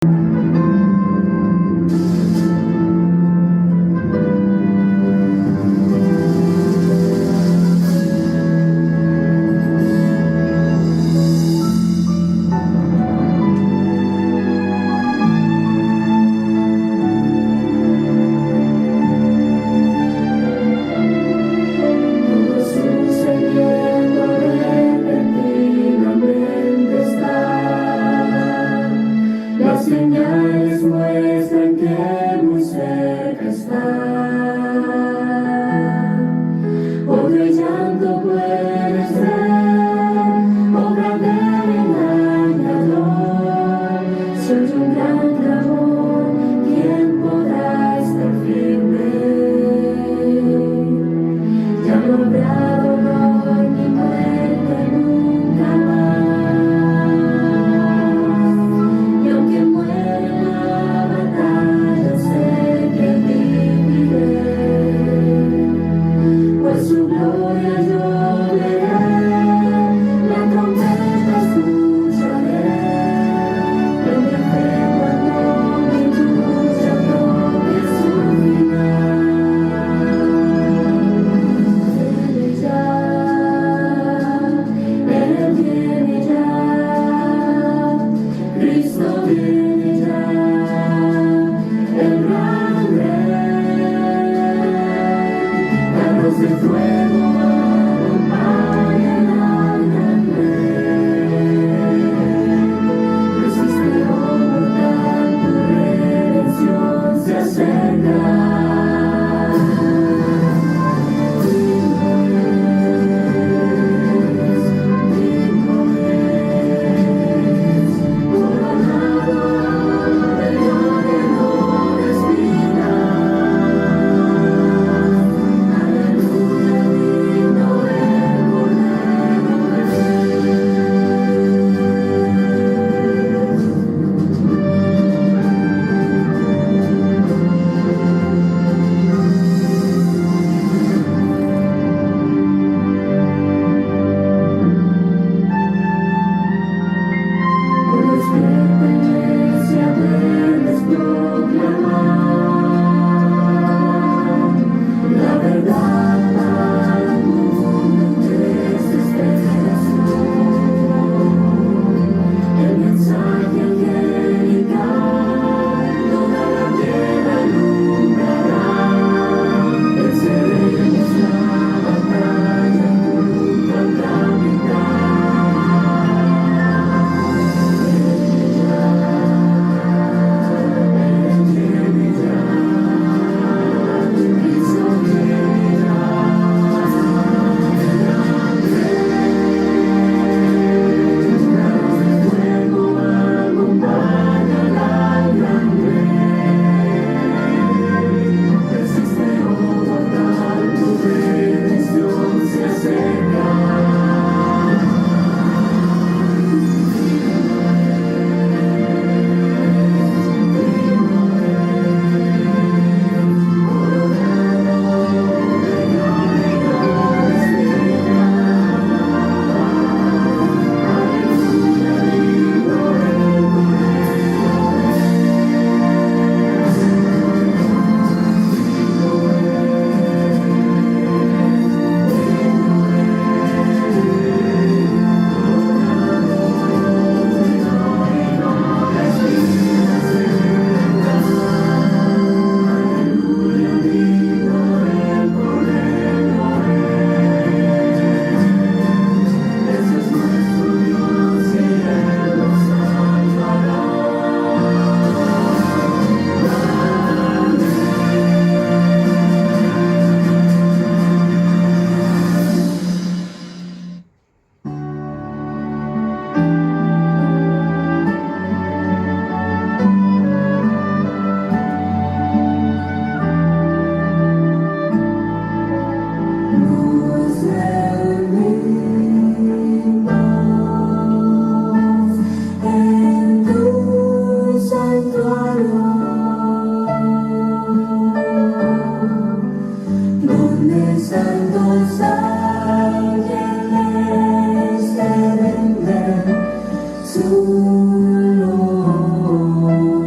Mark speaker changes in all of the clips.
Speaker 1: Todo sucediendo repentinamente está. Las señales muestran que muy cerca está. Odio y llanto puede ser obra del engañador. Si oye un gran clamor, ¿quién podrá estar firme? Ya no habrá dolor ni muerte nunca más. Y aunque muera en la batalla, sé que viviré, pues su gloria yo veré. La trompeta escucharé en mi fe cuando mi lucha toque su final. Él viene ya, Cristo viene ya, el gran rey. Carros de fuego acompañan al gran rey. Resiste, oh mortal, tu redención se acerca. Hoy despierta, iglesia, debes proclamar la verdad para el mundo de esta generación. El mensaje angelical toda la tierra alumbrará. Venceremos la batalla junto al capitán. Luz de mi voz en tu santuario, donde santos ángeles te rinden su luz.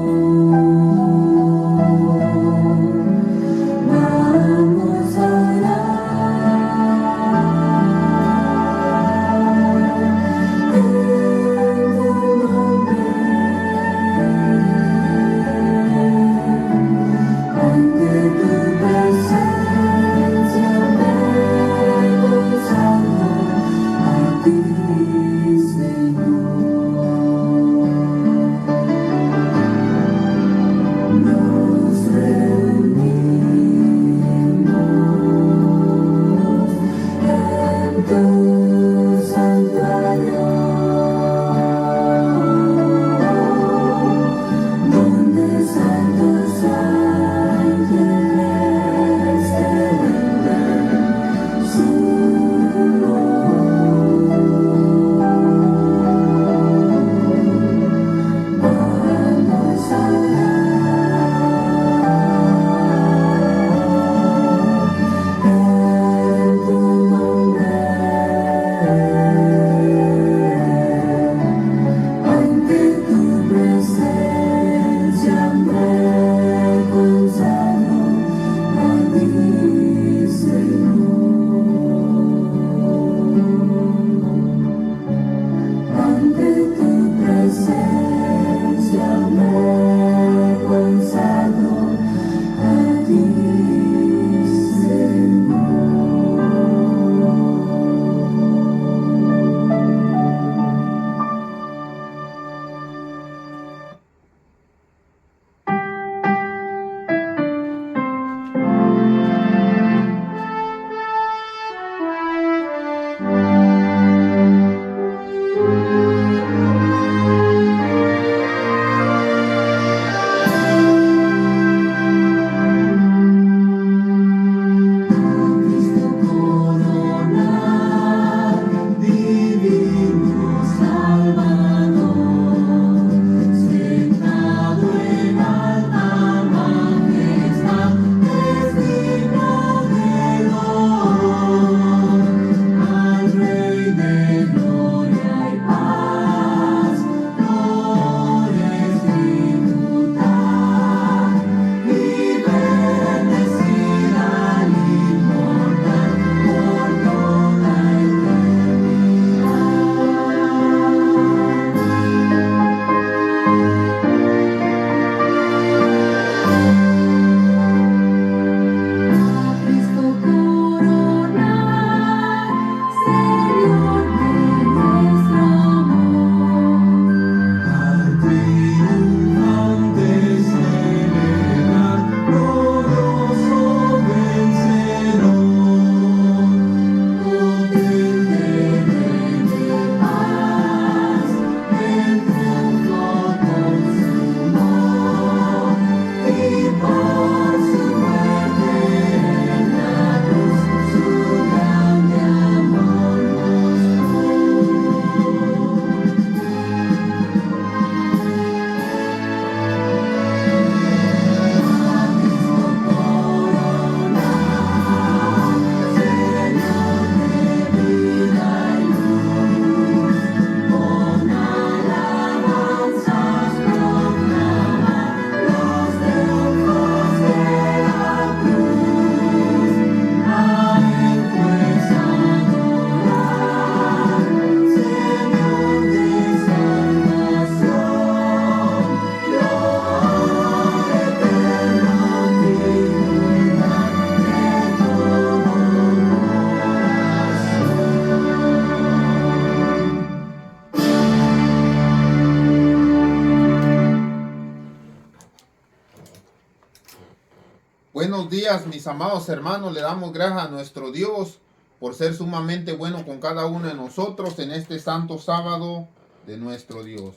Speaker 2: Buenos días, mis amados hermanos. Le damos gracias a nuestro Dios por ser sumamente bueno con cada uno de nosotros en este santo sábado de nuestro Dios.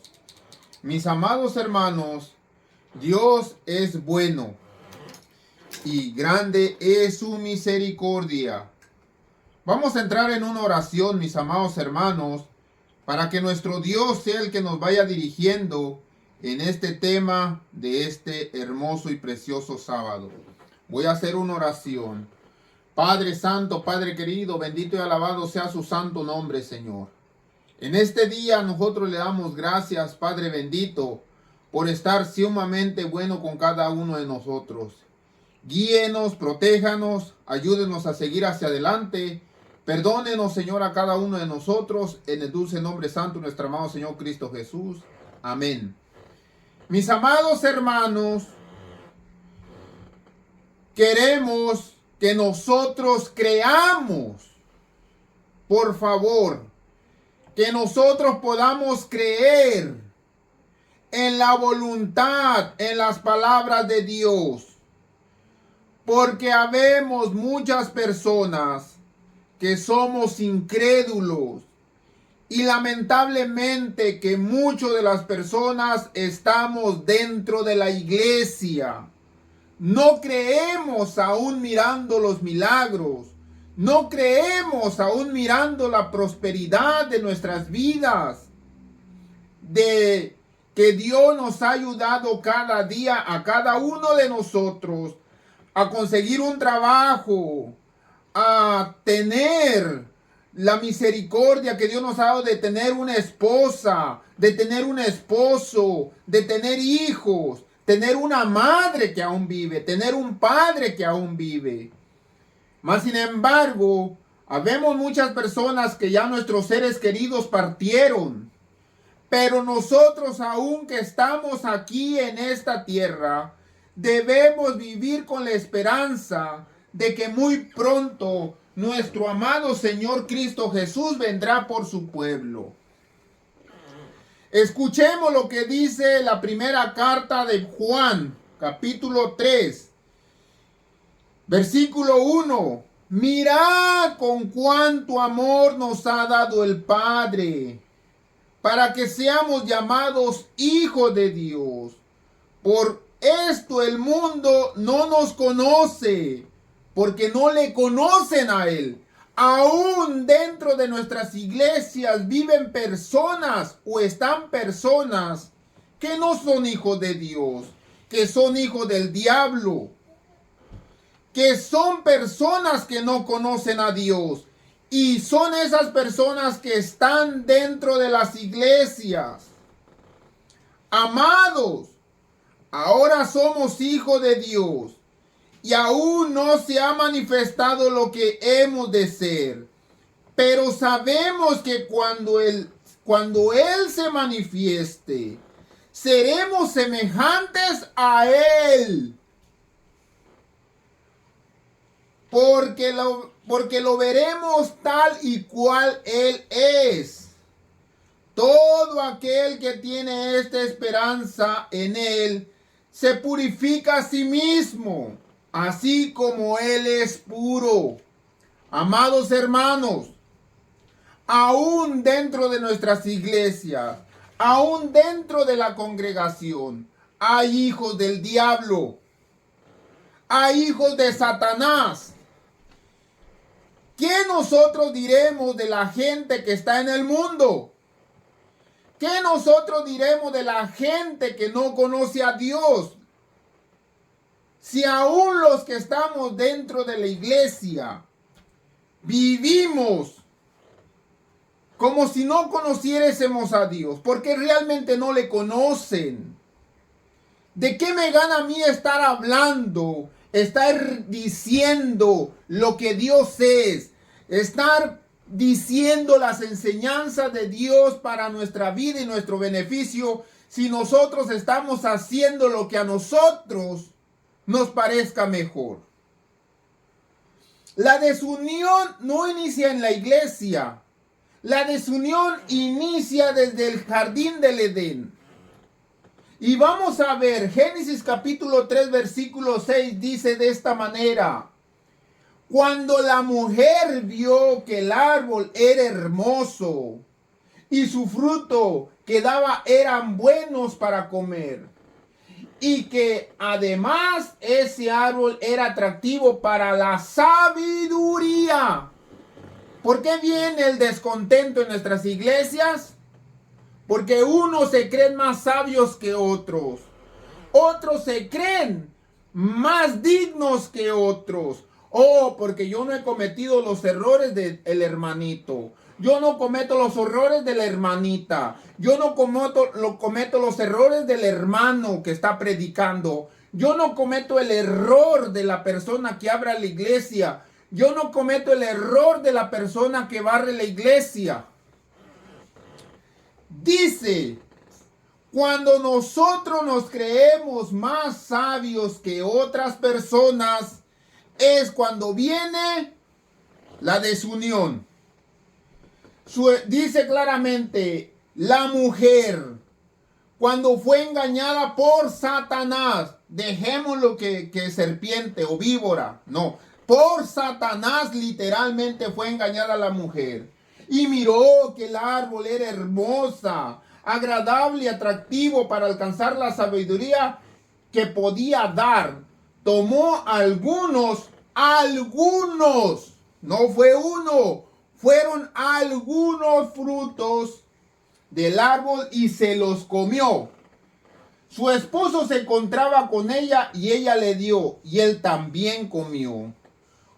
Speaker 2: Mis amados hermanos, Dios es bueno y grande es su misericordia. Vamos a entrar en una oración, mis amados hermanos, para que nuestro Dios sea el que nos vaya dirigiendo en este tema de este hermoso y precioso sábado. Voy a hacer una oración. Padre Santo, Padre querido, bendito y alabado sea su santo nombre, Señor. En este día nosotros le damos gracias, Padre bendito, por estar sumamente bueno con cada uno de nosotros. Guíenos, protéjanos, ayúdenos a seguir hacia adelante. Perdónenos, Señor, a cada uno de nosotros, en el dulce nombre santo de nuestro amado Señor Cristo Jesús. Amén. Mis amados hermanos, queremos que nosotros creamos, por favor, que nosotros podamos creer en la voluntad, en las palabras de Dios. Porque habemos muchas personas que somos incrédulos y lamentablemente que muchas de las personas estamos dentro de la iglesia. No creemos aún mirando los milagros. No creemos aún mirando la prosperidad de nuestras vidas. De que Dios nos ha ayudado cada día a cada uno de nosotros a conseguir un trabajo, a tener la misericordia que Dios nos ha dado de tener una esposa, de tener un esposo, de tener hijos, tener una madre que aún vive, tener un padre que aún vive. Mas sin embargo, habemos muchas personas que ya nuestros seres queridos partieron. Pero nosotros, aún que estamos aquí en esta tierra, debemos vivir con la esperanza de que muy pronto nuestro amado Señor Cristo Jesús vendrá por su pueblo. Escuchemos lo que dice la primera carta de Juan, capítulo 3, versículo 1. Mirad con cuánto amor nos ha dado el Padre, para que seamos llamados hijos de Dios. Por esto el mundo no nos conoce, porque no le conocen a Él. Aún dentro de nuestras iglesias viven personas o están personas que no son hijos de Dios, que son hijos del diablo, que son personas que no conocen a Dios. Y son esas personas que están dentro de las iglesias. Amados, ahora somos hijos de Dios. Y aún no se ha manifestado lo que hemos de ser. Pero sabemos que cuando Él se manifieste, seremos semejantes a Él. Porque lo veremos tal y cual Él es. Todo aquel que tiene esta esperanza en Él se purifica a sí mismo, así como Él es puro. Amados hermanos, aún dentro de nuestras iglesias, aún dentro de la congregación, hay hijos del diablo, hay hijos de Satanás. ¿Qué nosotros diremos de la gente que está en el mundo? ¿Qué nosotros diremos de la gente que no conoce a Dios? Si aún los que estamos dentro de la iglesia vivimos como si no conociésemos a Dios, porque realmente no le conocen. ¿De qué me gana a mí estar hablando, estar diciendo lo que Dios es, estar diciendo las enseñanzas de Dios para nuestra vida y nuestro beneficio, si nosotros estamos haciendo lo que a nosotros nos parezca mejor? La desunión no inicia en la iglesia. La desunión inicia desde el jardín del Edén. Y vamos a ver, Génesis capítulo 3, versículo 6 dice de esta manera: cuando la mujer vio que el árbol era hermoso y su fruto que daba eran buenos para comer, y que además ese árbol era atractivo para la sabiduría. ¿Por qué viene el descontento en nuestras iglesias? Porque unos se creen más sabios que otros. Otros se creen más dignos que otros. Oh, porque yo no he cometido los errores del hermanito. Yo no cometo los errores de la hermanita. Yo no cometo los errores del hermano que está predicando. Yo no cometo el error de la persona que abre la iglesia. Yo no cometo el error de la persona que barre la iglesia. Dice, cuando nosotros nos creemos más sabios que otras personas, es cuando viene la desunión. Dice claramente, la mujer, cuando fue engañada por Satanás, dejémoslo que serpiente o víbora, no, por Satanás literalmente fue engañada la mujer. Y miró que el árbol era hermosa, agradable y atractivo para alcanzar la sabiduría que podía dar. Tomó algunos, no fue uno, fueron algunos frutos del árbol y se los comió. Su esposo se encontraba con ella y ella le dio, y él también comió.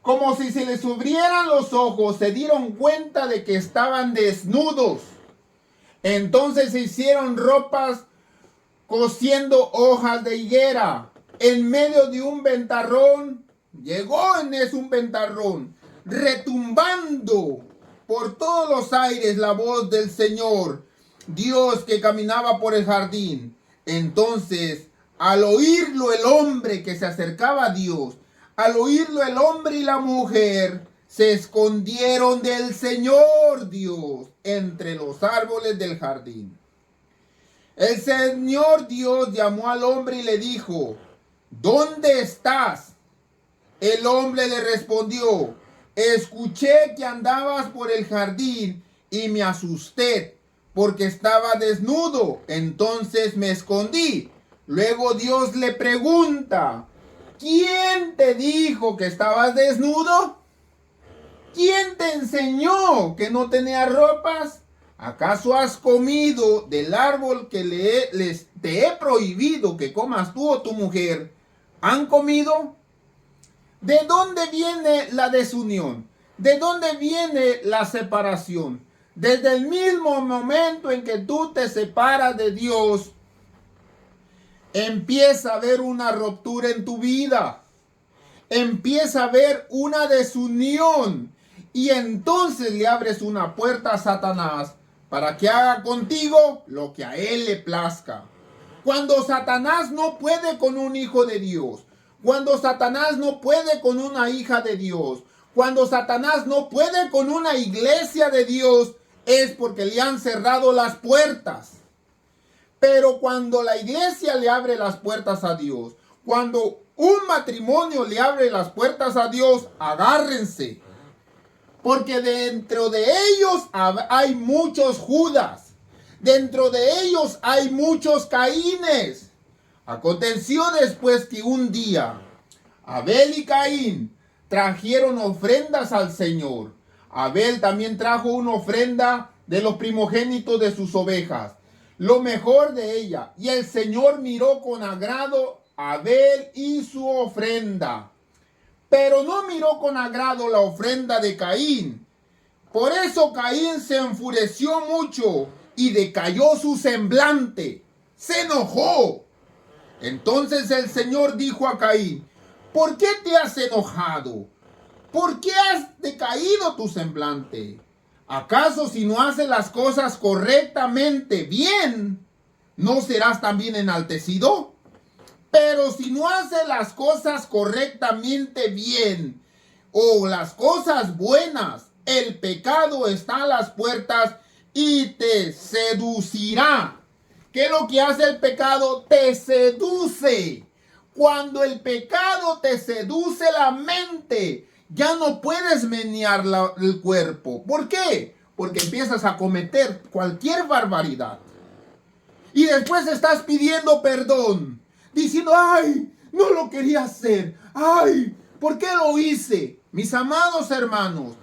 Speaker 2: Como si se les abrieran los ojos, se dieron cuenta de que estaban desnudos. Entonces se hicieron ropas cosiendo hojas de higuera. En medio de un ventarrón, llegó en eso un ventarrón, retumbando por todos los aires la voz del Señor, Dios que caminaba por el jardín. Entonces, al oírlo el hombre que se acercaba a Dios, al oírlo el hombre y la mujer se escondieron del Señor Dios entre los árboles del jardín. El Señor Dios llamó al hombre y le dijo, ¿dónde estás? El hombre le respondió, escuché que andabas por el jardín y me asusté porque estaba desnudo, entonces me escondí. Luego Dios le pregunta, ¿quién te dijo que estabas desnudo? ¿Quién te enseñó que no tenías ropas? ¿Acaso has comido del árbol que te he prohibido que comas tú o tu mujer? ¿Han comido? ¿De dónde viene la desunión? ¿De dónde viene la separación? Desde el mismo momento en que tú te separas de Dios, empieza a haber una ruptura en tu vida. Empieza a haber una desunión. Y entonces le abres una puerta a Satanás para que haga contigo lo que a él le plazca. Cuando Satanás no puede con un hijo de Dios, cuando Satanás no puede con una hija de Dios, cuando Satanás no puede con una iglesia de Dios, es porque le han cerrado las puertas. Pero cuando la iglesia le abre las puertas a Dios, cuando un matrimonio le abre las puertas a Dios, agárrense. Porque dentro de ellos hay muchos Judas. Dentro de ellos hay muchos Caínes. Aconteció después que un día Abel y Caín trajeron ofrendas al Señor. Abel también trajo una ofrenda de los primogénitos de sus ovejas, lo mejor de ella. Y el Señor miró con agrado a Abel y su ofrenda, pero no miró con agrado la ofrenda de Caín. Por eso Caín se enfureció mucho y decayó su semblante. Se enojó. Entonces el Señor dijo a Caín, ¿por qué te has enojado? ¿Por qué has decaído tu semblante? ¿Acaso si no haces las cosas correctamente bien, no serás también enaltecido? Pero si no haces las cosas correctamente bien o las cosas buenas, el pecado está a las puertas y te seducirá ¿Qué es lo que hace el pecado? Te seduce. Cuando el pecado te seduce la mente, ya no puedes menear el cuerpo. ¿Por qué? Porque empiezas a cometer cualquier barbaridad. Y después estás pidiendo perdón, diciendo, ay, no lo quería hacer. Ay, ¿por qué lo hice? Mis amados hermanos,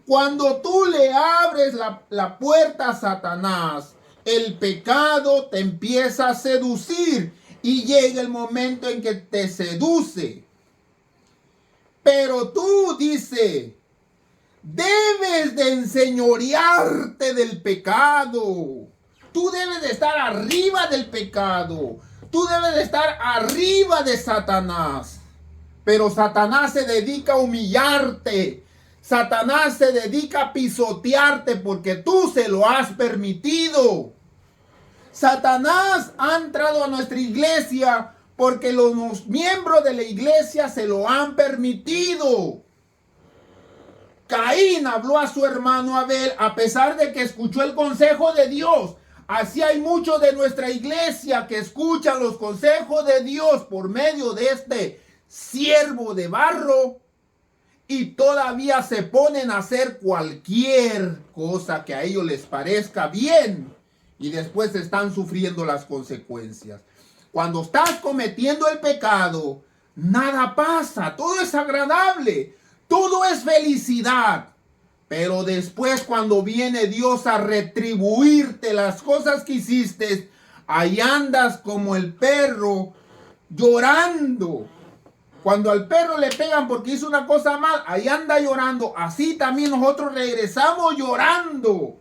Speaker 2: cuando tú le abres la puerta a Satanás, el pecado te empieza a seducir y llega el momento en que te seduce. Pero tú, dice, debes de enseñorearte del pecado. Tú debes de estar arriba del pecado. Tú debes de estar arriba de Satanás. Pero Satanás se dedica a humillarte. Satanás se dedica a pisotearte porque tú se lo has permitido. Satanás ha entrado a nuestra iglesia porque los miembros de la iglesia se lo han permitido. Caín habló a su hermano Abel a pesar de que escuchó el consejo de Dios. Así hay muchos de nuestra iglesia que escuchan los consejos de Dios por medio de este siervo de barro y todavía se ponen a hacer cualquier cosa que a ellos les parezca bien y después están sufriendo las consecuencias. Cuando estás cometiendo el pecado, nada pasa, todo es agradable, todo es felicidad. Pero después cuando viene Dios a retribuirte las cosas que hiciste, ahí andas como el perro llorando. Cuando al perro le pegan porque hizo una cosa mal, ahí anda llorando. Así también nosotros regresamos llorando,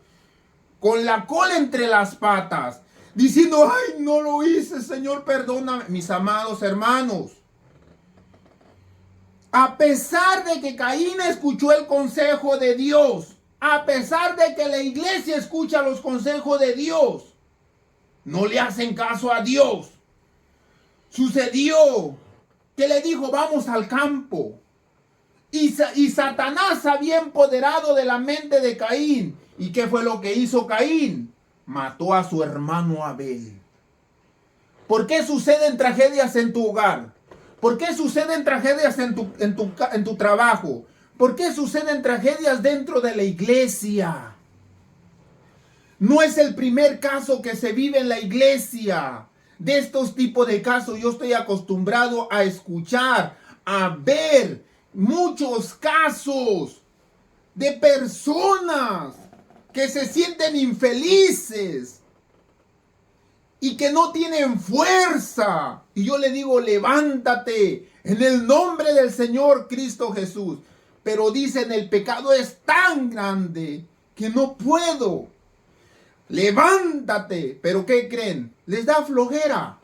Speaker 2: con la cola entre las patas, diciendo, ay, no lo hice, Señor, perdóname. Mis amados hermanos, a pesar de que Caín escuchó el consejo de Dios, a pesar de que la iglesia escucha los consejos de Dios, no le hacen caso a Dios. Sucedió que le dijo, vamos al campo. Y Satanás había empoderado de la mente de Caín. ¿Y qué fue lo que hizo Caín? Mató a su hermano Abel. ¿Por qué suceden tragedias en tu hogar? ¿Por qué suceden tragedias en tu trabajo? ¿Por qué suceden tragedias dentro de la iglesia? No es el primer caso que se vive en la iglesia. De estos tipos de casos yo estoy acostumbrado a escuchar, a ver muchos casos de personas que se sienten infelices y que no tienen fuerza. Y yo le digo, levántate en el nombre del Señor Cristo Jesús. Pero dicen, el pecado es tan grande que no puedo. Levántate. ¿Pero qué creen? Les da flojera.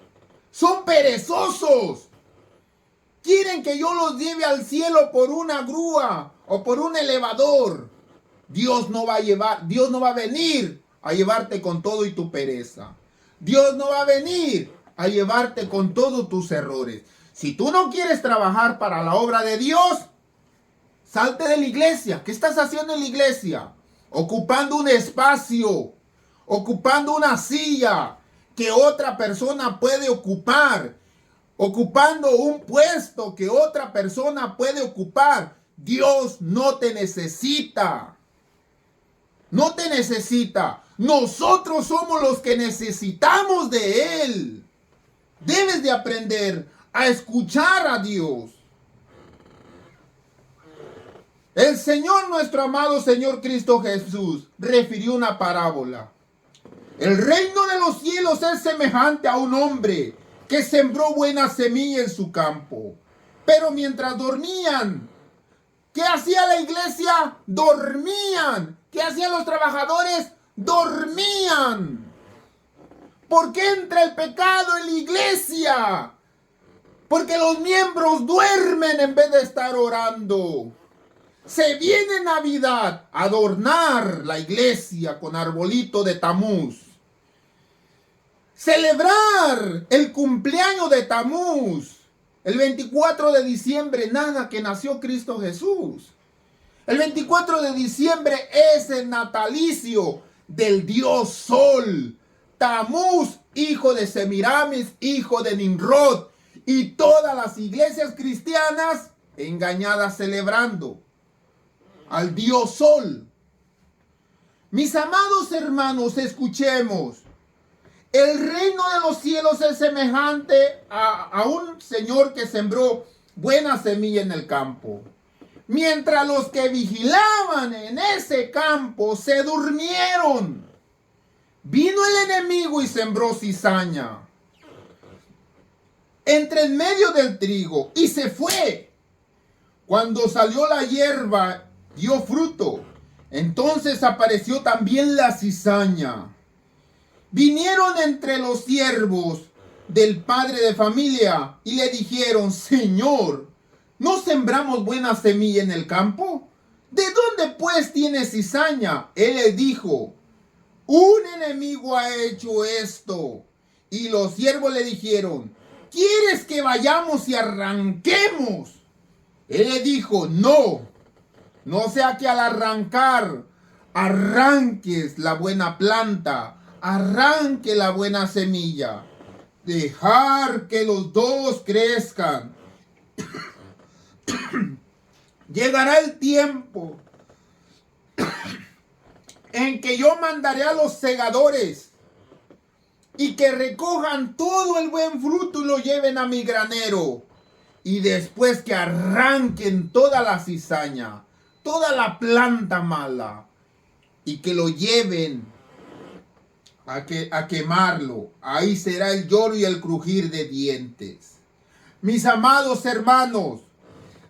Speaker 2: Son perezosos. Quieren que yo los lleve al cielo por una grúa o por un elevador. Dios no va a venir a llevarte con todo y tu pereza. Dios no va a venir a llevarte con todos tus errores. Si tú no quieres trabajar para la obra de Dios, salte de la iglesia. ¿Qué estás haciendo en la iglesia? Ocupando un espacio, ocupando una silla que otra persona puede ocupar, ocupando un puesto que otra persona puede ocupar. Dios no te necesita. No te necesita. Nosotros somos los que necesitamos de Él. Debes de aprender a escuchar a Dios. El Señor, nuestro amado Señor Cristo Jesús, refirió una parábola. El reino de los cielos es semejante a un hombre que sembró buena semilla en su campo. Pero mientras dormían, ¿qué hacía la iglesia? Dormían. ¿Qué hacían los trabajadores? Dormían. ¿Por qué entra el pecado en la iglesia? Porque los miembros duermen en vez de estar orando. Se viene Navidad a adornar la iglesia con arbolito de Tamuz. Celebrar el cumpleaños de Tamuz. El 24 de diciembre, nada, que nació Cristo Jesús. El 24 de diciembre es el natalicio del Dios Sol. Tamuz, hijo de Semiramis, hijo de Nimrod, y todas las iglesias cristianas engañadas celebrando al dios Sol. Mis amados hermanos, escuchemos. El reino de los cielos es semejante a un señor que sembró buena semilla en el campo. Mientras los que vigilaban en ese campo se durmieron, vino el enemigo y sembró cizaña entre en medio del trigo y se fue. Cuando salió la hierba, dio fruto. Entonces apareció también la cizaña. Vinieron entre los siervos del padre de familia y le dijeron: Señor, ¿no sembramos buena semilla en el campo? ¿De dónde pues tiene cizaña? Él le dijo: un enemigo ha hecho esto. Y los siervos le dijeron: ¿quieres que vayamos y arranquemos? Él le dijo: no sea que al arrancar arranques la buena planta, arranque la buena semilla. Dejar que los dos crezcan. Llegará el tiempo en que yo mandaré a los segadores y que recojan todo el buen fruto y lo lleven a mi granero. Y después que arranquen toda la cizaña, toda la planta mala, y que lo lleven a quemarlo. Ahí será el lloro y el crujir de dientes. Mis amados hermanos,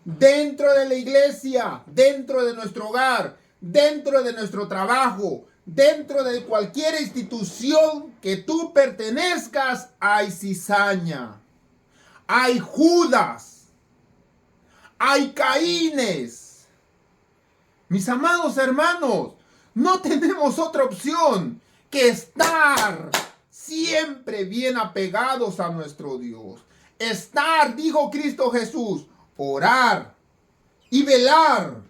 Speaker 2: dentro de la iglesia, dentro de nuestro hogar, dentro de nuestro trabajo, dentro de cualquier institución que tú pertenezcas, hay cizaña, hay Judas, hay Caínes. Mis amados hermanos, no tenemos otra opción que estar siempre bien apegados a nuestro Dios. Estar, dijo Cristo Jesús, orar y velar.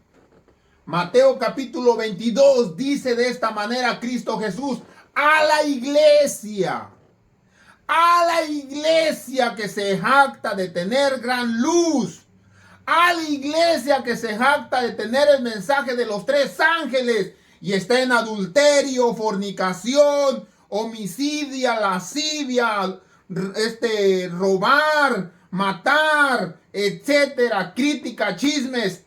Speaker 2: Mateo capítulo 22 dice de esta manera Cristo Jesús a la iglesia que se jacta de tener gran luz, a la iglesia que se jacta de tener el mensaje de los 3 ángeles y está en adulterio, fornicación, homicidio, lascivia, robar, matar, etcétera, crítica, chismes.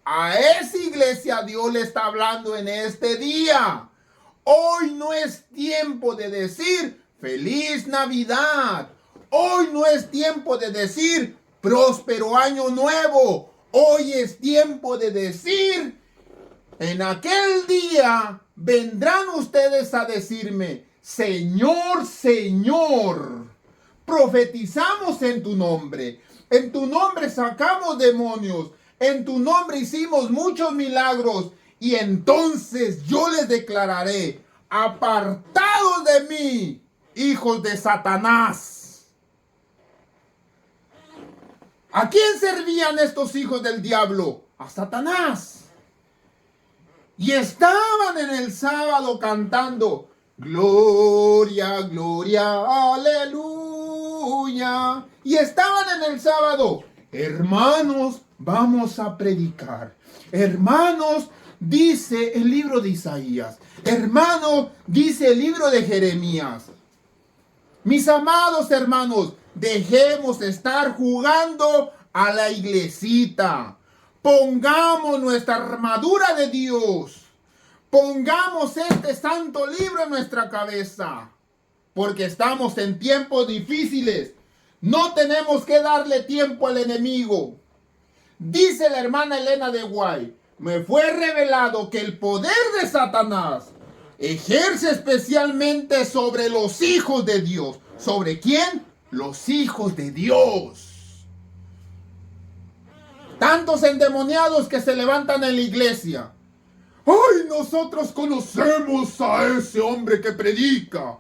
Speaker 2: A esa iglesia Dios le está hablando en este día. Hoy no es tiempo de decir feliz Navidad. Hoy no es tiempo de decir próspero año nuevo. Hoy es tiempo de decir: en aquel día vendrán ustedes a decirme: Señor, Señor, profetizamos en tu nombre sacamos demonios, en tu nombre hicimos muchos milagros, y entonces yo les declararé: apartados de mí, hijos de Satanás. ¿A quién servían estos hijos del diablo? A Satanás. Y estaban en el sábado cantando: gloria, gloria, aleluya. Y estaban en el sábado: hermanos, vamos a predicar. Hermanos, dice el libro de Isaías. Hermanos, dice el libro de Jeremías. Mis amados hermanos, dejemos de estar jugando a la iglesita. Pongamos nuestra armadura de Dios. Pongamos este santo libro en nuestra cabeza. Porque estamos en tiempos difíciles. No tenemos que darle tiempo al enemigo. Dice la hermana Elena de White: me fue revelado que el poder de Satanás ejerce especialmente sobre los hijos de Dios. ¿Sobre quién? Los hijos de Dios. Tantos endemoniados que se levantan en la iglesia. ¡Ay, nosotros conocemos a ese hombre que predica!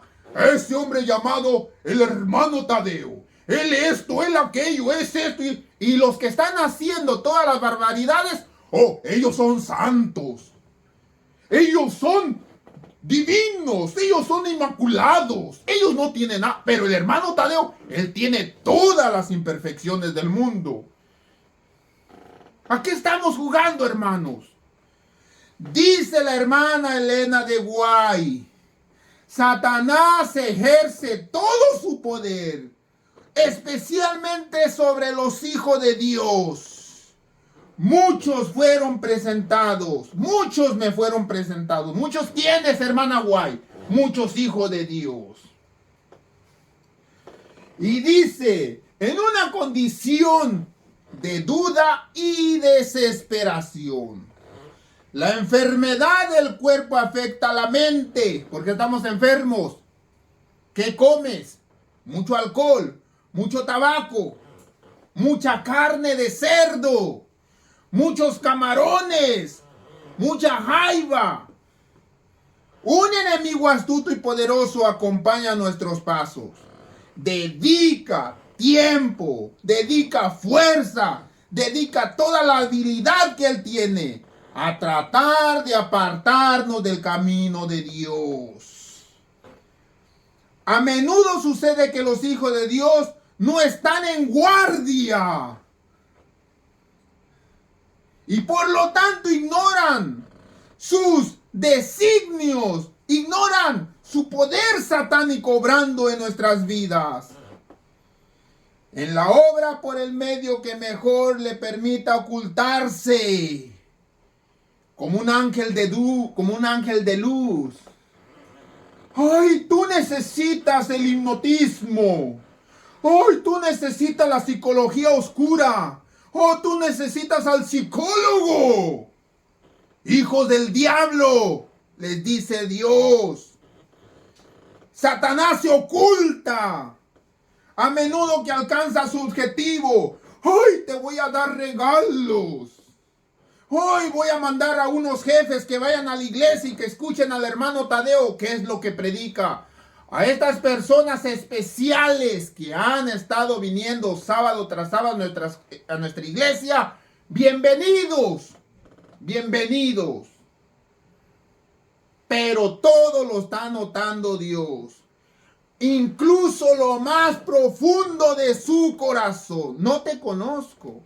Speaker 2: Ese hombre llamado el hermano Tadeo. Él esto, él aquello, es esto. Y los que están haciendo todas las barbaridades, oh, ellos son santos. Ellos son divinos, ellos son inmaculados, ellos no tienen nada. Pero el hermano Tadeo, él tiene todas las imperfecciones del mundo. ¿A qué estamos jugando, hermanos? Dice la hermana Elena de White, Satanás ejerce todo su poder, especialmente sobre los hijos de Dios. Muchos fueron presentados, muchos me fueron presentados. ¿Muchos quiénes, hermana White? Muchos hijos de Dios. Y dice, en una condición de duda y desesperación. La enfermedad del cuerpo afecta a la mente, porque estamos enfermos. ¿Qué comes? Mucho alcohol, mucho tabaco, mucha carne de cerdo, muchos camarones, mucha jaiba. Un enemigo astuto y poderoso acompaña nuestros pasos. Dedica tiempo, dedica fuerza, dedica toda la habilidad que él tiene a tratar de apartarnos del camino de Dios. A menudo sucede que los hijos de Dios no están en guardia y por lo tanto ignoran sus designios, ignoran su poder satánico obrando en nuestras vidas. En la obra por el medio que mejor le permita ocultarse, como un ángel de luz. Ay, tú necesitas el hipnotismo. Ay, tú necesitas la psicología oscura. Oh, tú necesitas al psicólogo. Hijos del diablo, les dice Dios. Satanás se oculta. A menudo que alcanza su objetivo. ¡Ay, te voy a dar regalos! Hoy voy a mandar a unos jefes que vayan a la iglesia y que escuchen al hermano Tadeo, qué es lo que predica. A estas personas especiales que han estado viniendo sábado tras sábado a nuestra iglesia, bienvenidos, bienvenidos. Pero todo lo está notando Dios. Incluso lo más profundo de su corazón. No te conozco,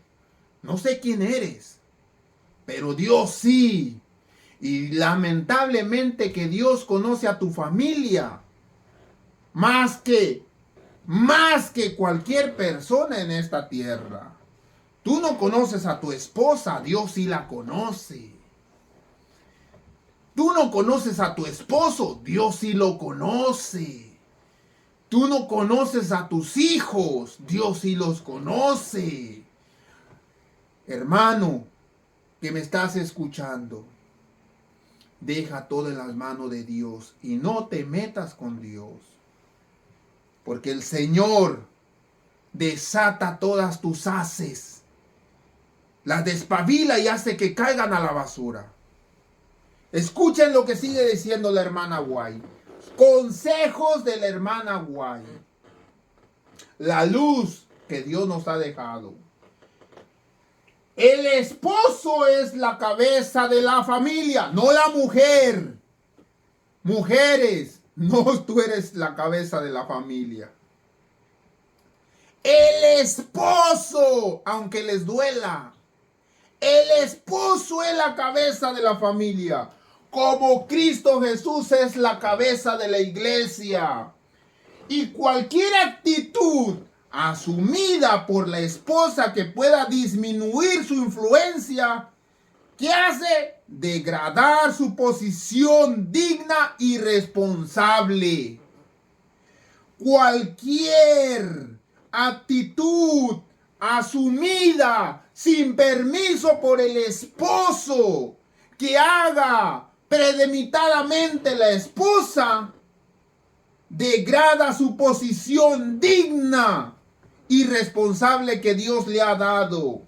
Speaker 2: no sé quién eres. Pero Dios sí. Y lamentablemente que Dios conoce a tu familia más que cualquier persona en esta tierra. Tú no conoces a tu esposa, Dios sí la conoce. Tú no conoces a tu esposo, Dios sí lo conoce. Tú no conoces a tus hijos, Dios sí los conoce. Hermano, que me estás escuchando, deja todo en las manos de Dios y no te metas con Dios, porque el Señor desata todas tus haces, las despabila y hace que caigan a la basura. Escuchen lo que sigue diciendo la hermana White. Consejos de la hermana White. La luz que Dios nos ha dejado. El esposo es la cabeza de la familia, no la mujer. Mujeres, no, tú eres la cabeza de la familia. El esposo, aunque les duela, el esposo es la cabeza de la familia. Como Cristo Jesús es la cabeza de la iglesia. Y cualquier actitud asumida por la esposa que pueda disminuir su influencia, ¿qué hace? Degradar su posición digna y responsable. Cualquier actitud asumida sin permiso por el esposo que haga premeditadamente la esposa, degrada su posición digna y responsable que Dios le ha dado.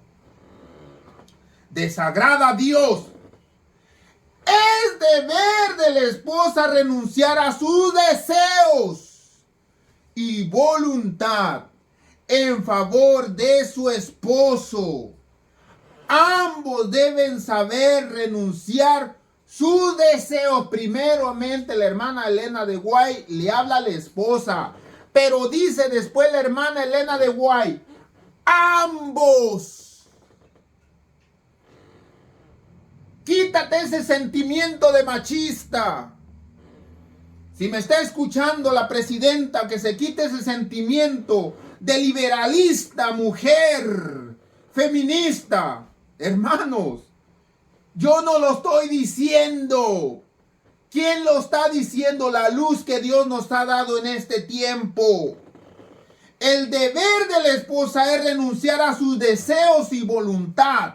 Speaker 2: Desagrada a Dios. Es deber de la esposa renunciar a sus deseos y voluntad en favor de su esposo. Ambos deben saber renunciar sus deseos. Primeramente la hermana Elena de White le habla a la esposa, pero dice después la hermana Elena de White, ambos. Quítate ese sentimiento de machista. Si me está escuchando la presidenta, que se quite ese sentimiento de liberalista, mujer, feminista. Hermanos, yo no lo estoy diciendo. ¿Quién lo está diciendo? La luz que Dios nos ha dado en este tiempo. El deber de la esposa es renunciar a sus deseos y voluntad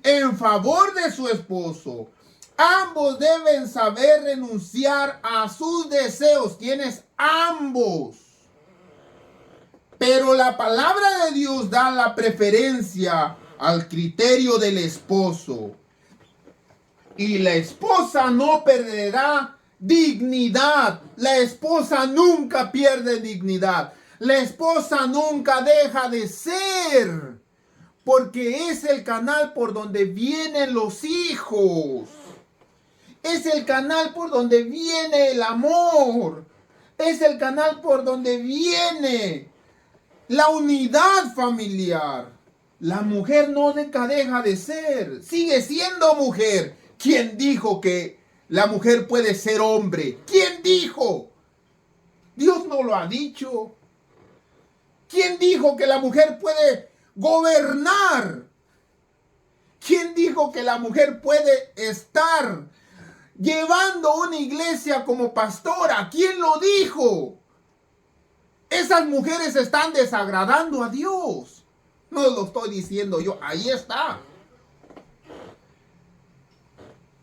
Speaker 2: en favor de su esposo. Ambos deben saber renunciar a sus deseos. ¿Quiénes? Ambos. Pero la palabra de Dios da la preferencia al criterio del esposo. Y la esposa no perderá dignidad. La esposa nunca pierde dignidad. La esposa nunca deja de ser. Porque es el canal por donde vienen los hijos. Es el canal por donde viene el amor. Es el canal por donde viene la unidad familiar. La mujer no deja de ser. Sigue siendo mujer. ¿Quién dijo que la mujer puede ser hombre? ¿Quién dijo? Dios no lo ha dicho. ¿Quién dijo que la mujer puede gobernar? ¿Quién dijo que la mujer puede estar llevando una iglesia como pastora? ¿Quién lo dijo? Esas mujeres están desagradando a Dios. No lo estoy diciendo yo, ahí está.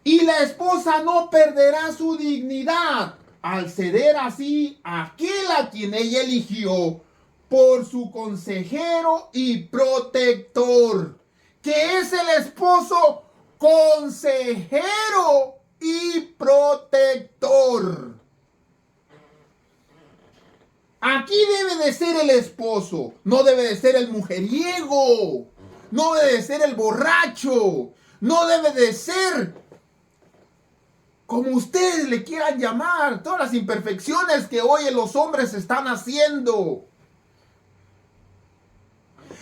Speaker 2: Y la esposa no perderá su dignidad al ceder así a aquel a quien ella eligió por su consejero y protector, que es el esposo consejero y protector. Aquí debe de ser el esposo, no debe de ser el mujeriego, no debe de ser el borracho, no debe de ser como ustedes le quieran llamar, todas las imperfecciones que hoy los hombres están haciendo.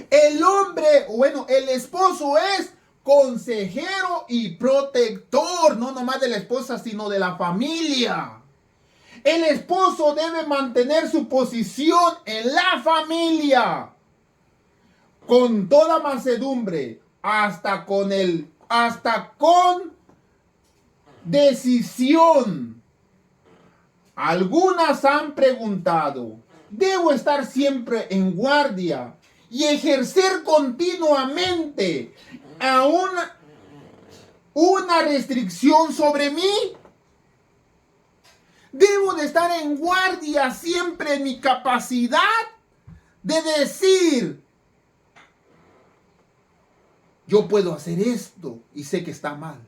Speaker 2: El hombre, bueno, el esposo es consejero y protector, no nomás de la esposa, sino de la familia. El esposo debe mantener su posición en la familia con toda mansedumbre, hasta con decisión. Algunas han preguntado, ¿debo estar siempre en guardia y ejercer continuamente a una restricción sobre mí? ¿Debo de estar en guardia siempre en mi capacidad de decir, yo puedo hacer esto y sé que está mal?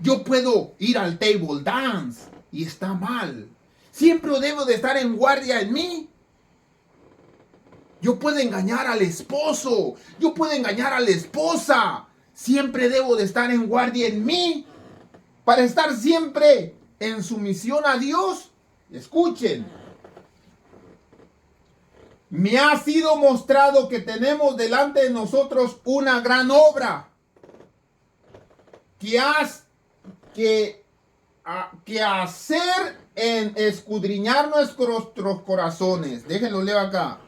Speaker 2: Yo puedo ir al table dance y está mal. Siempre debo de estar en guardia en mí. Yo puedo engañar al esposo. Yo puedo engañar a la esposa. Siempre debo de estar en guardia en mí. Para estar siempre en sumisión a Dios. Escuchen. Me ha sido mostrado que tenemos delante de nosotros una gran obra. Que hacer en escudriñar nuestros corazones. Déjenlo leo acá,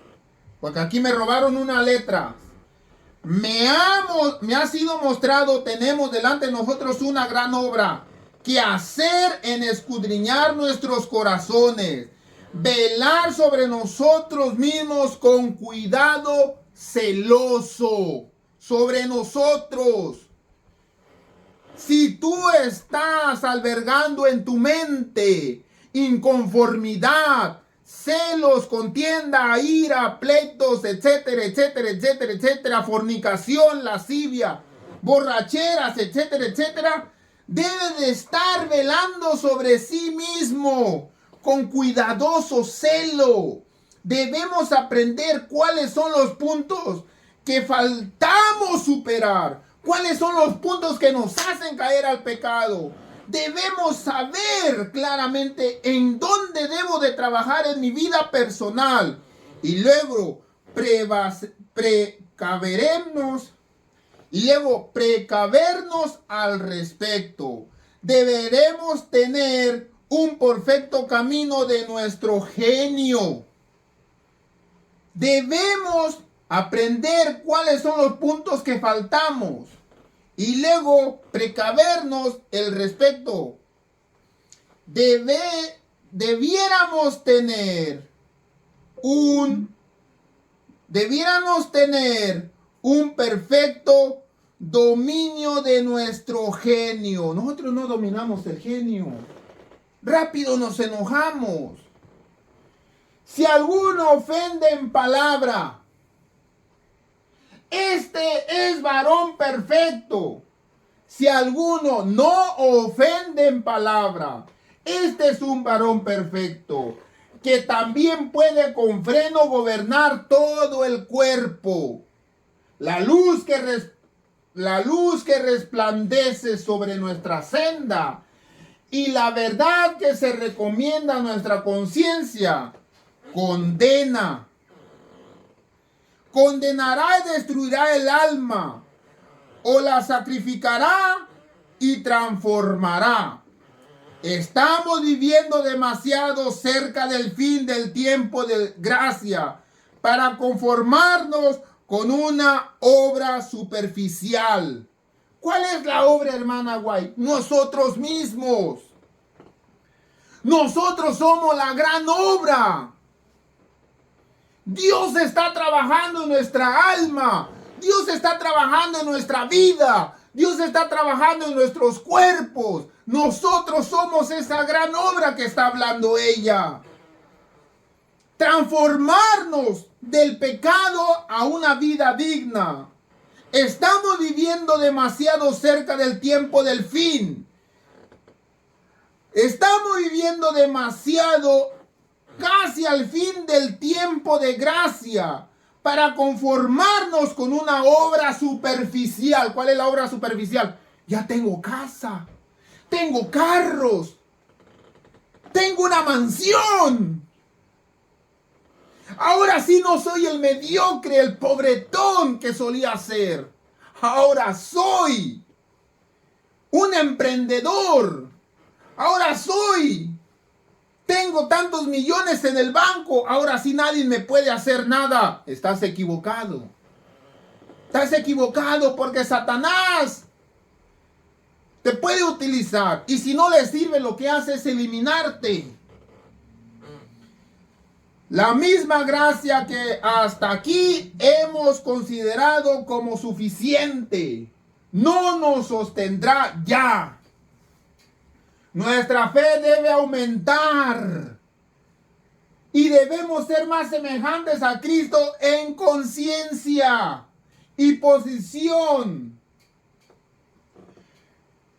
Speaker 2: porque aquí me robaron una letra. Me ha sido mostrado, tenemos delante de nosotros una gran obra que hacer en escudriñar nuestros corazones, velar sobre nosotros mismos con cuidado celoso sobre nosotros. Si tú estás albergando en tu mente inconformidad, celos, contienda, ira, pleitos, etcétera, etcétera, etcétera, etcétera, fornicación, lascivia, borracheras, etcétera, etcétera, debe de estar velando sobre sí mismo con cuidadoso celo. Debemos aprender cuáles son los puntos que faltamos superar, ¿Cuáles son los puntos que nos hacen caer al pecado? Debemos saber claramente en dónde debo de trabajar en mi vida personal. Y luego precavernos al respecto. Deberemos tener un perfecto camino de nuestro genio. Debemos aprender cuáles son los puntos que faltamos y luego precavernos el respecto. Debiéramos tener un perfecto dominio de nuestro genio. Nosotros no dominamos el genio. Rápido nos enojamos. Si alguno ofende en palabra, este es varón perfecto. Si alguno no ofende en palabra, este es un varón perfecto, que también puede con freno gobernar todo el cuerpo. La luz que resplandece sobre nuestra senda y la verdad que se recomienda a nuestra conciencia condenará y destruirá el alma, o la sacrificará y transformará. Estamos viviendo demasiado cerca del fin del tiempo de gracia para conformarnos con una obra superficial. ¿Cuál es la obra, hermana White? Nosotros mismos. Nosotros somos la gran obra. Dios está trabajando en nuestra alma. Dios está trabajando en nuestra vida. Dios está trabajando en nuestros cuerpos. Nosotros somos esa gran obra que está hablando ella. Transformarnos del pecado a una vida digna. Estamos viviendo demasiado cerca del tiempo del fin. Estamos viviendo demasiado casi al fin del tiempo de gracia para conformarnos con una obra superficial. ¿Cuál es la obra superficial? Ya tengo casa, tengo carros, tengo una mansión. Ahora sí no soy el mediocre, el pobretón que solía ser. Ahora soy un emprendedor. Ahora tengo tantos millones en el banco. Ahora sí nadie me puede hacer nada. Estás equivocado. Estás equivocado porque Satanás te puede utilizar. Y si no le sirve, lo que hace es eliminarte. La misma gracia que hasta aquí hemos considerado como suficiente no nos sostendrá ya. Nuestra fe debe aumentar y debemos ser más semejantes a Cristo en conciencia y posición,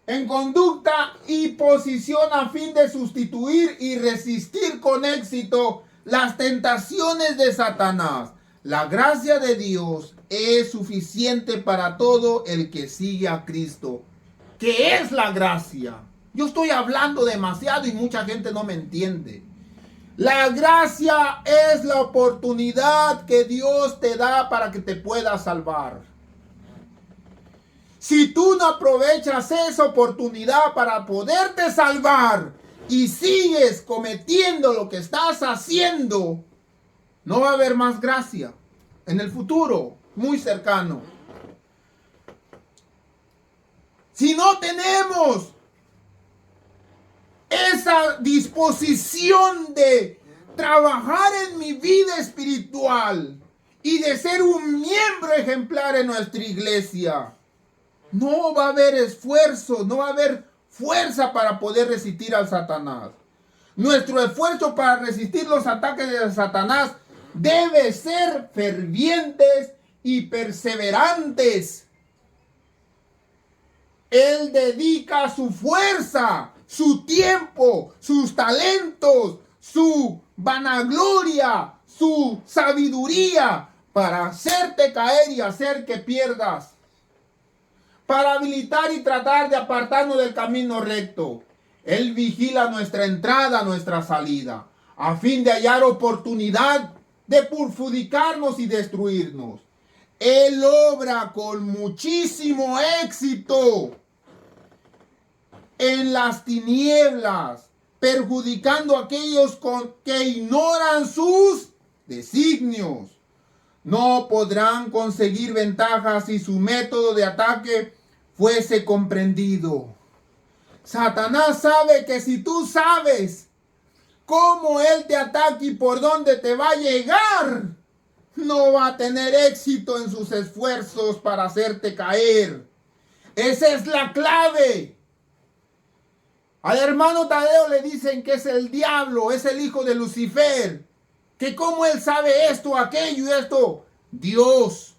Speaker 2: en conducta y posición, a fin de sustituir y resistir con éxito las tentaciones de Satanás. La gracia de Dios es suficiente para todo el que sigue a Cristo. ¿Qué es la gracia? Yo estoy hablando demasiado y mucha gente no me entiende. La gracia es la oportunidad que Dios te da para que te pueda salvar. Si tú no aprovechas esa oportunidad para poderte salvar y sigues cometiendo lo que estás haciendo, no va a haber más gracia en el futuro muy cercano. Si no tenemos esa disposición de trabajar en mi vida espiritual y de ser un miembro ejemplar en nuestra iglesia, no va a haber esfuerzo, no va a haber fuerza para poder resistir al Satanás. Nuestro esfuerzo para resistir los ataques de Satanás debe ser fervientes y perseverantes. Él dedica su fuerza, su tiempo, sus talentos, su vanagloria, su sabiduría para hacerte caer y hacer que pierdas. para habilitar y tratar de apartarnos del camino recto. Él vigila nuestra entrada, nuestra salida, a fin de hallar oportunidad de perjudicarnos y destruirnos. Él obra con muchísimo éxito en las tinieblas, perjudicando a aquellos que ignoran sus designios. No podrán conseguir ventajas si su método de ataque fuese comprendido. Satanás sabe que si tú sabes cómo él te ataca y por dónde te va a llegar, no va a tener éxito en sus esfuerzos para hacerte caer. Esa es la clave. Al hermano Tadeo le dicen que es el diablo, es el hijo de Lucifer. Que cómo él sabe esto, aquello y esto. Dios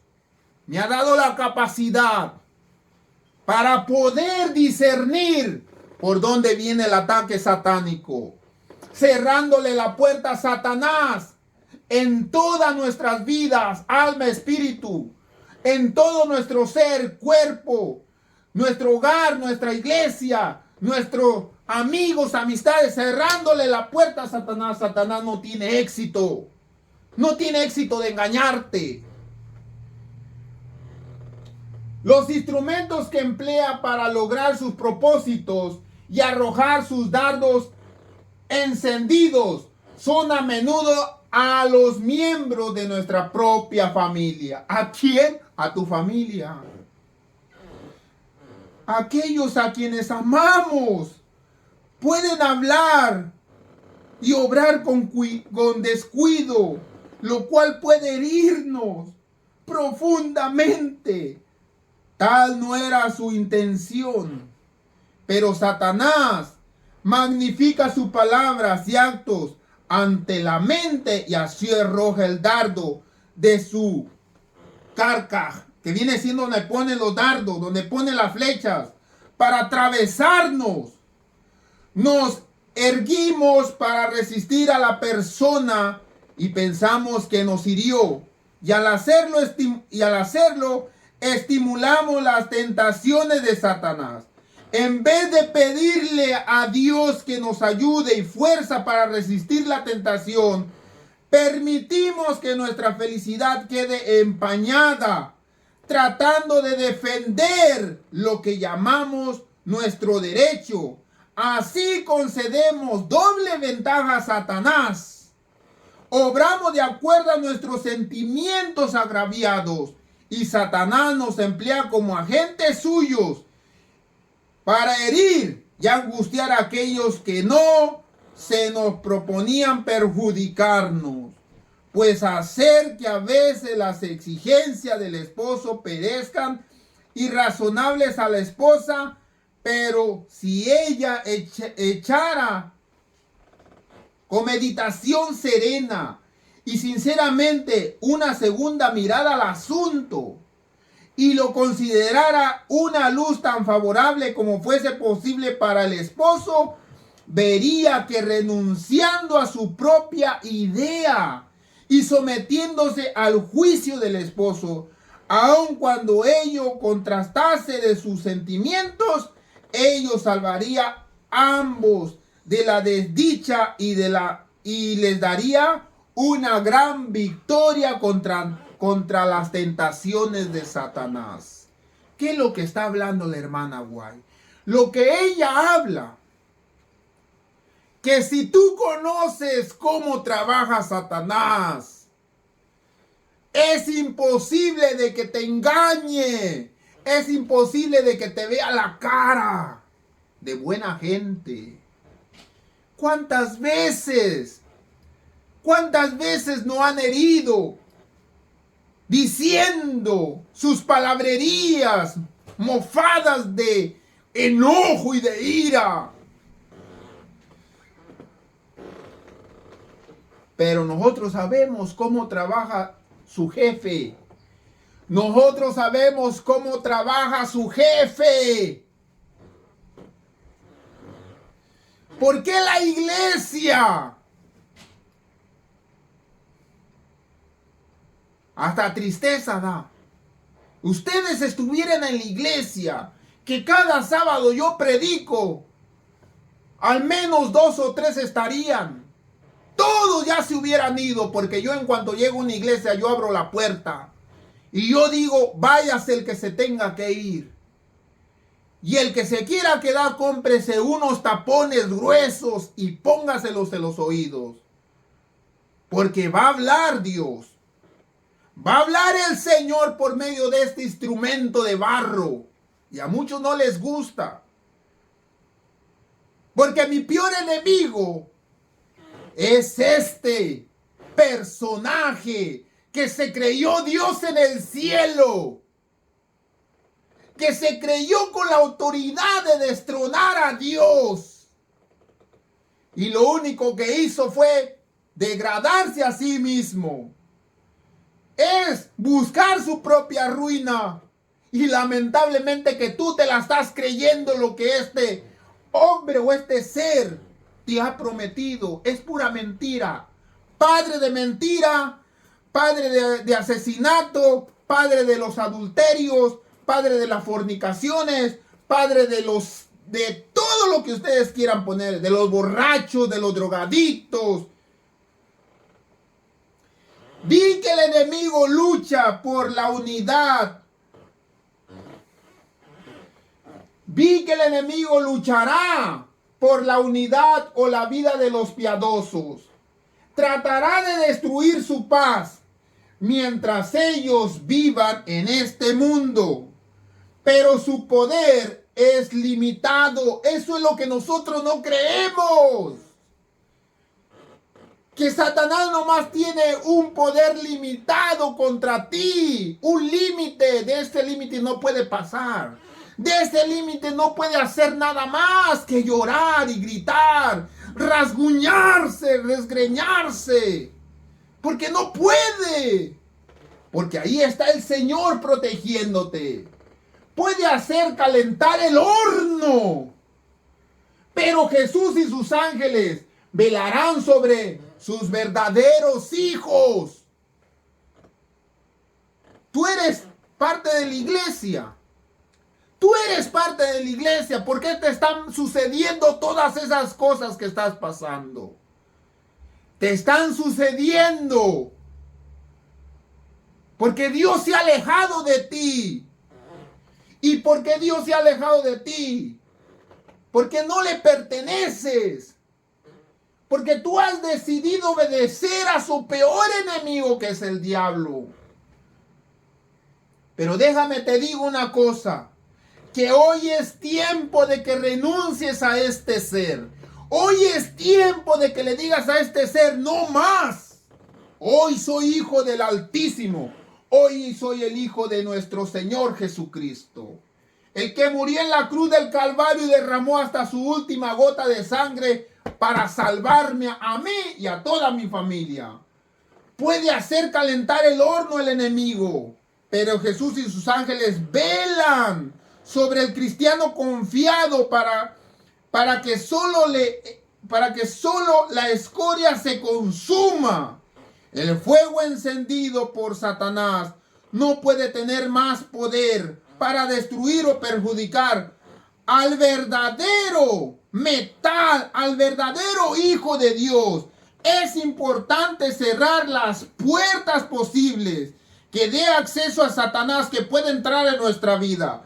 Speaker 2: me ha dado la capacidad para poder discernir por dónde viene el ataque satánico, cerrándole la puerta a Satanás en todas nuestras vidas, alma, espíritu, en todo nuestro ser, cuerpo, nuestro hogar, nuestra iglesia, nuestros amigos, amistades, cerrándole la puerta a Satanás. Satanás no tiene éxito. No tiene éxito de engañarte. Los instrumentos que emplea para lograr sus propósitos y arrojar sus dardos encendidos son a menudo a los miembros de nuestra propia familia. ¿A quién? A tu familia. Aquellos a quienes amamos pueden hablar y obrar con descuido, lo cual puede herirnos profundamente. Tal no era su intención, pero Satanás magnifica sus palabras y actos ante la mente y así arroja el dardo de su carcaj, que viene siendo donde pone los dardos, donde pone las flechas, para atravesarnos. Nos erguimos para resistir a la persona y pensamos que nos hirió. Y al hacerlo estimulamos las tentaciones de Satanás. En vez de pedirle a Dios que nos ayude y fuerza para resistir la tentación, permitimos que nuestra felicidad quede empañada, tratando de defender lo que llamamos nuestro derecho. Así concedemos doble ventaja a Satanás. Obramos de acuerdo a nuestros sentimientos agraviados y Satanás nos emplea como agentes suyos para herir y angustiar a aquellos que no se nos proponían perjudicarnos, pues hacer que a veces las exigencias del esposo parezcan irrazonables a la esposa, pero si ella echara con meditación serena y sinceramente una segunda mirada al asunto y lo considerara una luz tan favorable como fuese posible para el esposo, vería que renunciando a su propia idea y sometiéndose al juicio del esposo, aun cuando ello contrastase de sus sentimientos, ello salvaría a ambos de la desdicha y les daría una gran victoria contra las tentaciones de Satanás. ¿Qué es lo que está hablando la hermana White? Lo que ella habla, que si tú conoces cómo trabaja Satanás, es imposible de que te engañe, es imposible de que te vea la cara de buena gente. ¿Cuántas veces no han herido diciendo sus palabrerías mofadas de enojo y de ira? Pero nosotros sabemos cómo trabaja su jefe. Nosotros sabemos cómo trabaja su jefe. ¿Por qué la iglesia? Hasta tristeza da ustedes estuvieran en la iglesia, que cada sábado yo predico, al menos 2 o 3 estarían. Todos ya se hubieran ido, porque yo en cuanto llego a una iglesia, yo abro la puerta. Y yo digo, váyase el que se tenga que ir. Y el que se quiera quedar, cómprese unos tapones gruesos y póngaselos en los oídos. Porque va a hablar Dios. Va a hablar el Señor por medio de este instrumento de barro. Y a muchos no les gusta. Porque mi peor enemigo es este personaje que se creyó Dios en el cielo, que se creyó con la autoridad de destronar a Dios, y lo único que hizo fue degradarse a sí mismo, es buscar su propia ruina, y lamentablemente que tú te la estás creyendo lo que este hombre o este ser te ha prometido. Es pura mentira. Padre de mentira, padre de asesinato, padre de los adulterios, padre de las fornicaciones, padre de todo lo que ustedes quieran poner, de los borrachos, de los drogadictos. Vi que el enemigo lucha por la unidad. Vi que el enemigo luchará por la unidad o la vida de los piadosos. Tratará de destruir su paz mientras ellos vivan en este mundo. Pero su poder es limitado. Eso es lo que nosotros no creemos. Que Satanás nomás tiene un poder limitado contra ti. Un límite. De este límite no puede pasar. De ese límite no puede hacer nada más que llorar y gritar, rasguñarse, desgreñarse. Porque no puede. Porque ahí está el Señor protegiéndote. Puede hacer calentar el horno. Pero Jesús y sus ángeles velarán sobre sus verdaderos hijos. Tú eres parte de la iglesia. Tú eres parte de la iglesia. ¿Por qué te están sucediendo todas esas cosas que estás pasando? Te están sucediendo porque Dios se ha alejado de ti. ¿Y por qué Dios se ha alejado de ti? Porque no le perteneces. Porque tú has decidido obedecer a su peor enemigo, que es el diablo. Pero déjame te digo una cosa. Que hoy es tiempo de que renuncies a este ser. Hoy es tiempo de que le digas a este ser, no más. Hoy soy hijo del Altísimo. Hoy soy el hijo de nuestro Señor Jesucristo. El que murió en la cruz del Calvario y derramó hasta su última gota de sangre para salvarme a mí y a toda mi familia. Puede hacer calentar el horno el enemigo, pero Jesús y sus ángeles velan sobre el cristiano confiado para que solo la escoria se consuma. El fuego encendido por Satanás no puede tener más poder para destruir o perjudicar al verdadero metal, al verdadero Hijo de Dios. Es importante cerrar las puertas posibles que dé acceso a Satanás que puede entrar en nuestra vida.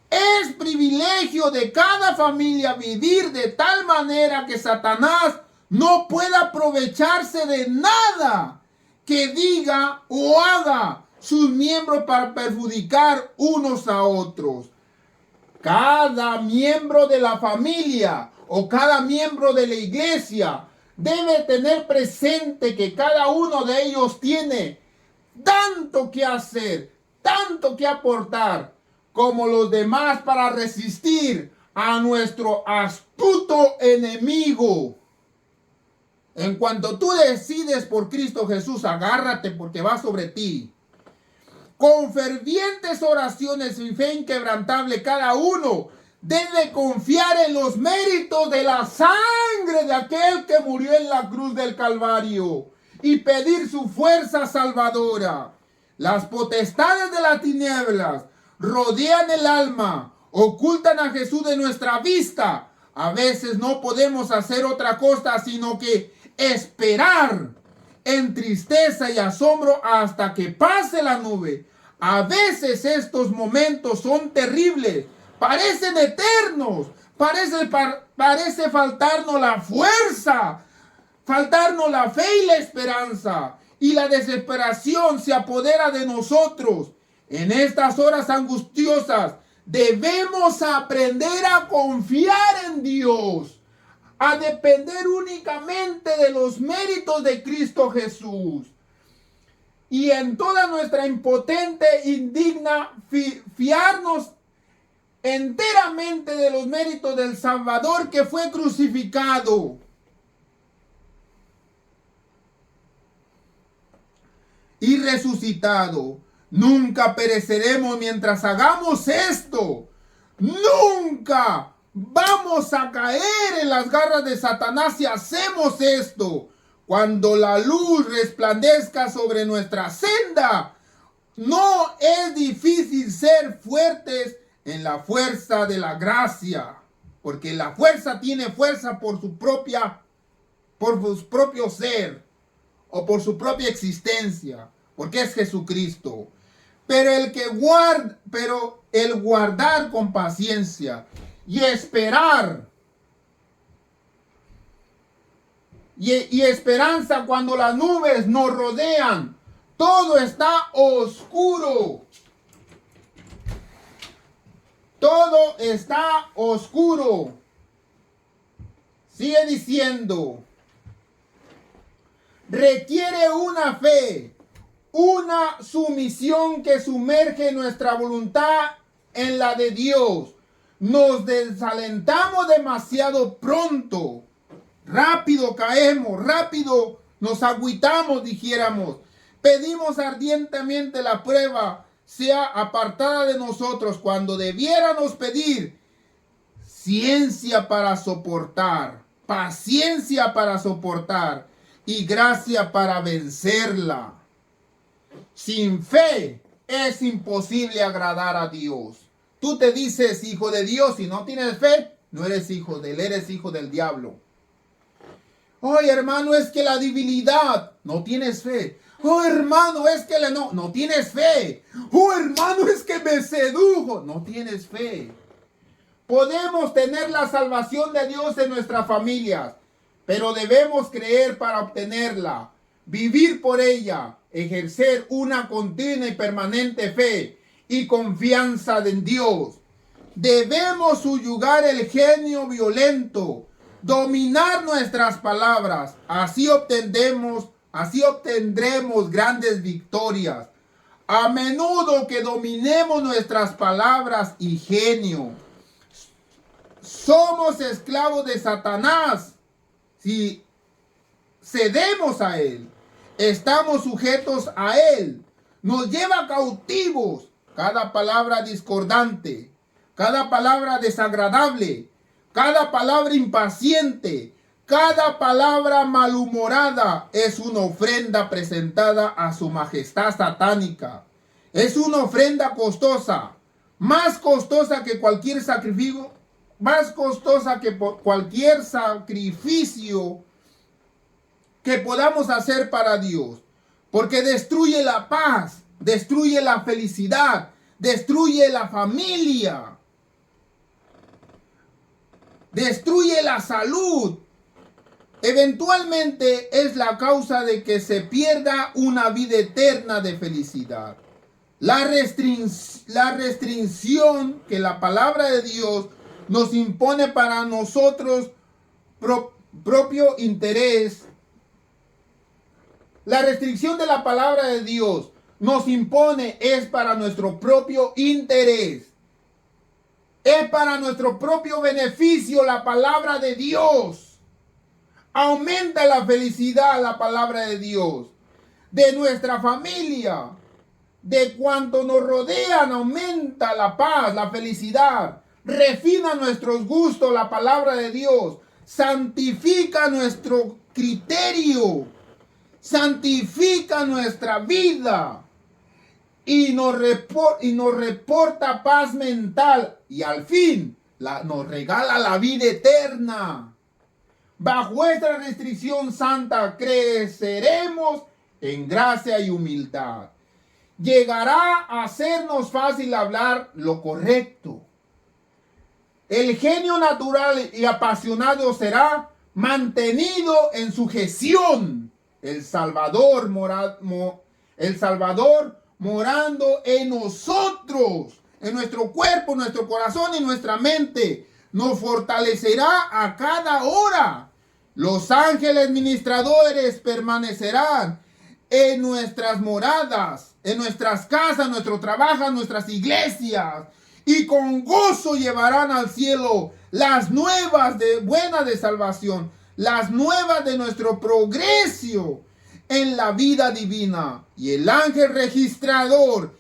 Speaker 2: Es privilegio de cada familia vivir de tal manera que Satanás no pueda aprovecharse de nada que diga o haga sus miembros para perjudicar unos a otros. Cada miembro de la familia o cada miembro de la iglesia debe tener presente que cada uno de ellos tiene tanto que hacer, tanto que aportar, como los demás para resistir a nuestro astuto enemigo. En cuanto tú decides por Cristo Jesús, agárrate porque va sobre ti. Con fervientes oraciones y fe inquebrantable, cada uno debe confiar en los méritos de la sangre de aquel que murió en la cruz del Calvario y pedir su fuerza salvadora. Las potestades de las tinieblas rodean el alma, ocultan a Jesús de nuestra vista. A veces no podemos hacer otra cosa sino que esperar en tristeza y asombro hasta que pase la nube. A veces estos momentos son terribles, parecen eternos, parece faltarnos la fuerza, faltarnos la fe y la esperanza, y la desesperación se apodera de nosotros. En estas horas angustiosas debemos aprender a confiar en Dios, a depender únicamente de los méritos de Cristo Jesús. Y en toda nuestra impotente, indigna, fiarnos enteramente de los méritos del Salvador que fue crucificado. Y resucitado. Nunca pereceremos mientras hagamos esto. Nunca vamos a caer en las garras de Satanás si hacemos esto. Cuando la luz resplandezca sobre nuestra senda, no es difícil ser fuertes en la fuerza de la gracia, porque la fuerza tiene fuerza por su propio ser o por su propia existencia, porque es Jesucristo. Pero el guardar con paciencia y esperar y esperanza cuando las nubes nos rodean, todo está oscuro. Todo está oscuro. Sigue diciendo, requiere una fe, una sumisión que sumerge nuestra voluntad en la de Dios. Nos desalentamos demasiado pronto. Rápido caemos, rápido nos agüitamos, dijéramos. Pedimos ardientemente la prueba sea apartada de nosotros cuando debiéramos pedir ciencia para soportar, paciencia para soportar y gracia para vencerla. Sin fe es imposible agradar a Dios. Tú te dices hijo de Dios y no tienes fe, no eres hijo de él, eres hijo del diablo. Oye, hermano, es que la debilidad, no tienes fe. Oh, hermano, es que no tienes fe. Oh, hermano, es que me sedujo, no tienes fe. Podemos tener la salvación de Dios en nuestras familias, pero debemos creer para obtenerla, vivir por ella, ejercer una continua y permanente fe y confianza en Dios. Debemos subyugar el genio violento, dominar nuestras palabras, así obtendremos grandes victorias. A menudo que dominemos nuestras palabras y genio, somos esclavos de Satanás. Si cedemos a él, estamos sujetos a él. Nos lleva cautivos. Cada palabra discordante, cada palabra desagradable, cada palabra impaciente, cada palabra malhumorada es una ofrenda presentada a su majestad satánica. Es una ofrenda costosa, más costosa que cualquier sacrificio, más costosa que cualquier sacrificio que podamos hacer para Dios. Porque destruye la paz, destruye la felicidad, destruye la familia, destruye la salud. Eventualmente es la causa de que se pierda una vida eterna de felicidad. La restricción que la palabra de Dios nos impone para nosotros propio interés. La restricción de la palabra de Dios nos impone es para nuestro propio interés. Es para nuestro propio beneficio la palabra de Dios. Aumenta la felicidad la palabra de Dios. De nuestra familia, de cuanto nos rodean, aumenta la paz, la felicidad. Refina nuestros gustos la palabra de Dios. Santifica nuestro criterio. Santifica nuestra vida. y nos reporta paz mental y al fin nos regala la vida eterna. Bajo esta restricción santa creceremos en gracia y humildad. Llegará a hacernos fácil hablar lo correcto. El genio natural y apasionado será mantenido en sujeción. El Salvador morando en nosotros, en nuestro cuerpo, nuestro corazón y nuestra mente, nos fortalecerá a cada hora. Los ángeles ministradores permanecerán en nuestras moradas, en nuestras casas, nuestro trabajo, nuestras iglesias, y con gozo llevarán al cielo las nuevas buenas de salvación, las nuevas de nuestro progreso en la vida divina. Y el ángel registrador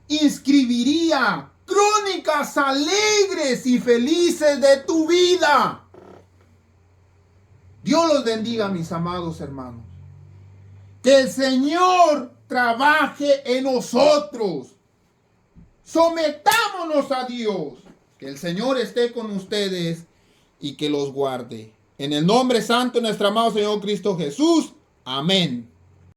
Speaker 2: inscribiría crónicas alegres y felices de tu vida. Dios los bendiga, mis amados hermanos. Que el Señor trabaje en nosotros. Sometámonos a Dios. Que el Señor esté con ustedes y que los guarde. En el nombre santo de nuestro amado Señor Cristo Jesús. Amén.